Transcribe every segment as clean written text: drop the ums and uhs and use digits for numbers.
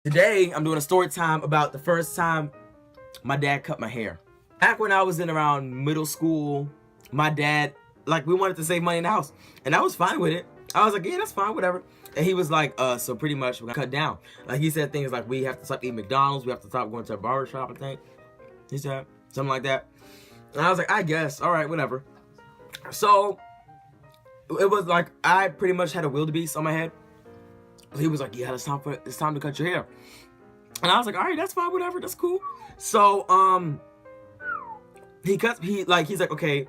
Today, I'm doing a story time about the first time my dad cut my hair. Back when I was in around middle school, my dad, like, we wanted to save money in the house. And I was fine with it. I was like, yeah, that's fine, whatever. And he was like, so pretty much we're gonna cut down. Like, he said things like, we have to stop eating McDonald's, we have to stop going to a barber shop, I think. He said something like that. And I was like, I guess, all right, whatever. So, it was like, I pretty much had a wildebeest on my head. He was like, yeah, it's time to cut your hair. And I was like, all right, that's fine, whatever, that's cool. So, he's like, okay,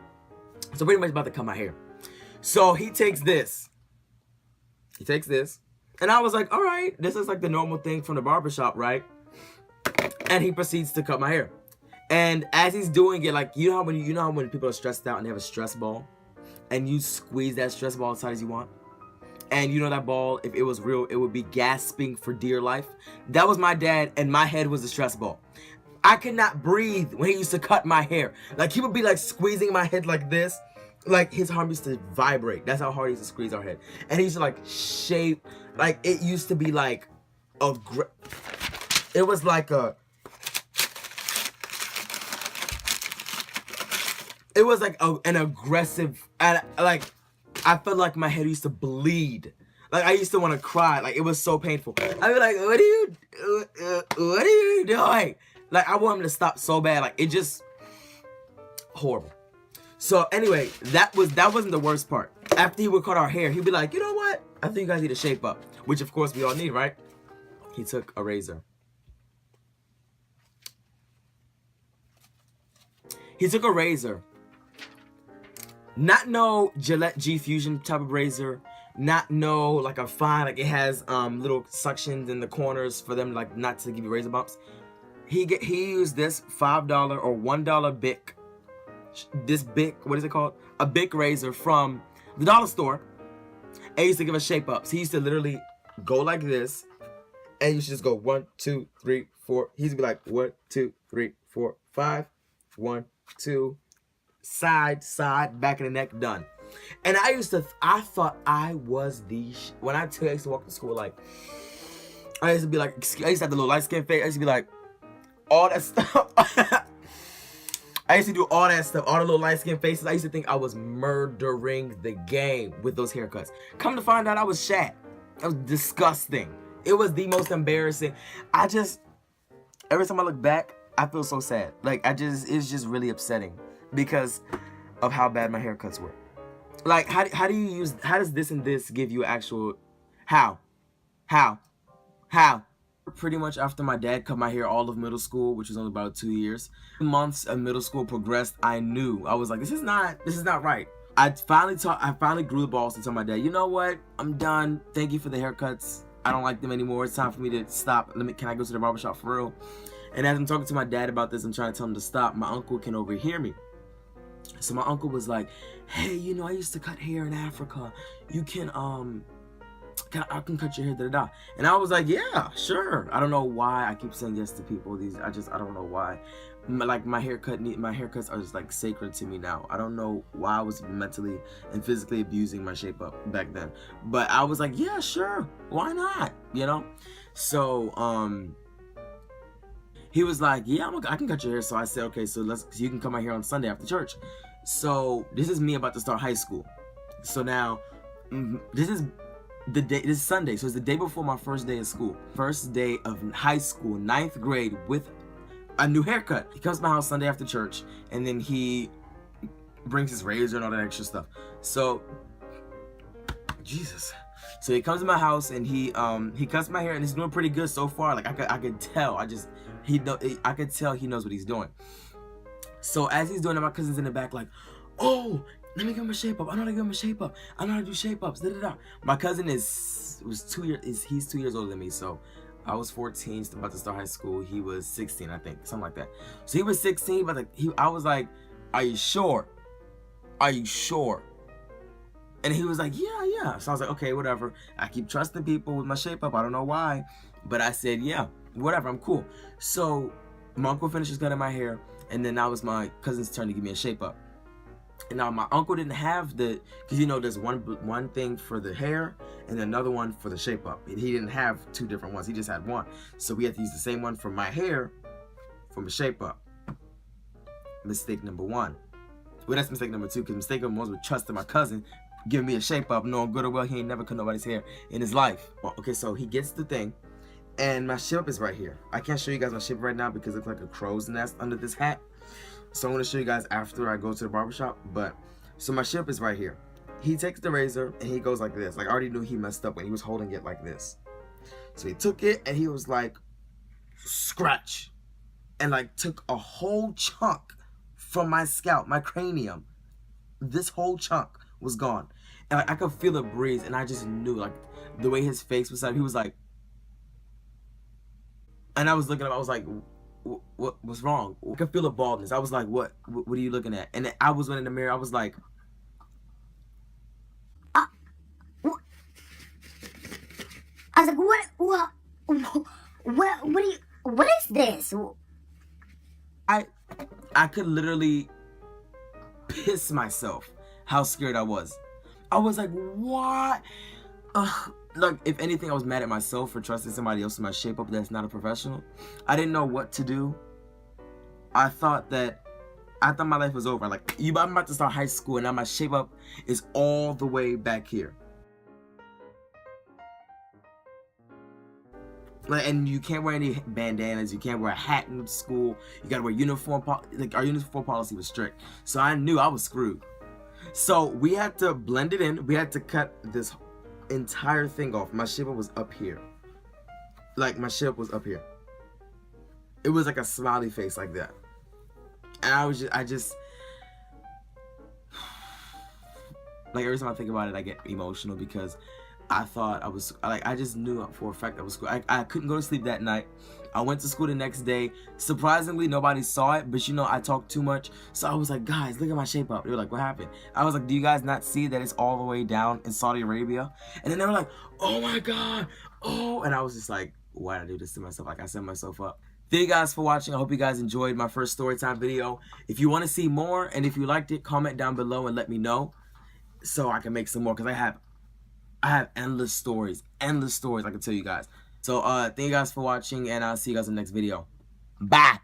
so pretty much about to cut my hair. So he takes this. And I was like, all right, this is like the normal thing from the barbershop, right? And he proceeds to cut my hair. And as he's doing it, like, you know how when people are stressed out and they have a stress ball, and you squeeze that stress ball as tight as you want? And you know that ball, if it was real, it would be gasping for dear life. That was my dad, and my head was a stress ball. I could not breathe when he used to cut my hair. Like, he would be like squeezing my head like this. Like, his arm used to vibrate. That's how hard he used to squeeze our head. And he used to like shape, like, it used to be like it was like an aggressive, and like, I felt like my head used to bleed. Like, I used to want to cry. Like, it was so painful. I'd be like, what are you doing? Like, I want him to stop so bad. Like, it just horrible. So anyway, that wasn't the worst part. After he would cut our hair, he'd be like, you know what? I think you guys need to shape up. Which of course we all need, right? He took a razor. Not no Gillette G Fusion type of razor. Not no like a fine, like it has little suctions in the corners for them like not to give you razor bumps. He used this $5 or $1 Bic. This Bic, what is it called? A Bic razor from the dollar store. And he used to give us shape ups. He used to literally go like this, and you should just go 1, 2, 3, 4. He used to be like 1, 2, 3, 4, 5. 1, 2. Side, back of the neck, done. And I thought I was when I used to walk to school, like, I used to be like, I used to have the little light skin face. I used to be like, all that stuff. I used to do all that stuff, all the little light skin faces. I used to think I was murdering the game with those haircuts. Come to find out, I was Shaq. That was disgusting. It was the most embarrassing. Every time I look back, I feel so sad. Like, it's just really upsetting because of how bad my haircuts were. Like, how does this and this give you actual, how? Pretty much after my dad cut my hair all of middle school, which was only about 2 years, months of middle school progressed, I was like, this is not right. I finally grew the balls to tell my dad, you know what? I'm done. Thank you for the haircuts. I don't like them anymore. It's time for me to stop. Can I go to the barbershop for real? And as I'm talking to my dad about this, I'm trying to tell him to stop. My uncle can overhear me. So my uncle was like, hey, you know, I used to cut hair in Africa. You can, I can cut your hair, da-da-da. And I was like, yeah, sure. I don't know why I keep saying yes to people. I don't know why. Like, my haircuts are just like sacred to me now. I don't know why I was mentally and physically abusing my shape up back then. But I was like, yeah, sure. Why not? You know? So, he was like, yeah, I can cut your hair. So I said, okay, so you can cut my hair on Sunday after church. So this is me about to start high school. So now, this is Sunday. So it's the day before my first day of school. First day of high school, 9th grade, with a new haircut. He comes to my house Sunday after church, and then he brings his razor and all that extra stuff. So, Jesus. So he comes to my house and he cuts my hair, and he's doing pretty good so far. Like, I could tell. I could tell he knows what he's doing. So as he's doing it, my cousin's in the back like, oh, let me give him a shape up. I know how to give him a shape up. I know how to do shape ups. Da-da-da. My cousin he's 2 years older than me. So I was 14, about to start high school. He was 16, I think, something like that. So he was 16, but I was like, are you sure? Are you sure? And he was like, yeah. So I was like, okay, whatever. I keep trusting people with my shape up. I don't know why. But I said, yeah, whatever, I'm cool. So my uncle finishes cutting my hair, and then now it's my cousin's turn to give me a shape up. And now my uncle didn't have the, because you know there's one thing for the hair and another one for the shape up. And he didn't have two different ones. He just had one. So we had to use the same one for my hair, for my shape up. Mistake number one. Well, that's mistake number two, because mistake number one was trusting my cousin, giving me a shape up, knowing good or well he ain't never cut nobody's hair in his life. Well, okay, so he gets the thing, and my shape up is right here. I can't show you guys my shape up right now because it looks like a crow's nest under this hat. So I'm going to show you guys after I go to the barbershop. But so my shape is right here. He takes the razor and he goes like this. Like, I already knew he messed up when he was holding it like this. So he took it and he was like, scratch, and like took a whole chunk from my scalp, my cranium. This whole chunk was gone, and like, I could feel the breeze, and I just knew, like, the way his face was up, he was like, and I was looking at him, I was like, what's wrong? I could feel the baldness. I was like, what are you looking at? And then I was in the mirror, I was like, I was like, what is this? I could literally piss myself how scared I was. I was like, what? Like, if anything, I was mad at myself for trusting somebody else in my shape up that's not a professional. I didn't know what to do. I thought my life was over. Like, I'm about to start high school and now my shape up is all the way back here. Like, and you can't wear any bandanas, you can't wear a hat in school, you gotta wear uniform, like our uniform policy was strict. So I knew I was screwed. So we had to blend it in, we had to cut this entire thing off. My shape up was up here. Like, my shape up was up here. It was like a smiley face like that. And I just, like, every time I think about it, I get emotional because I thought I just knew for a fact I was screwed. I couldn't go to sleep that night. I went to school the next day. Surprisingly, nobody saw it, but you know, I talked too much. So I was like, guys, look at my shape up. They were like, what happened? I was like, do you guys not see that it's all the way down in Saudi Arabia? And then they were like, oh my God, oh. And I was just like, why did I do this to myself? Like, I set myself up. Thank you guys for watching. I hope you guys enjoyed my first storytime video. If you want to see more, and if you liked it, comment down below and let me know so I can make some more, because I have endless stories I can tell you guys. So thank you guys for watching, and I'll see you guys in the next video. Bye.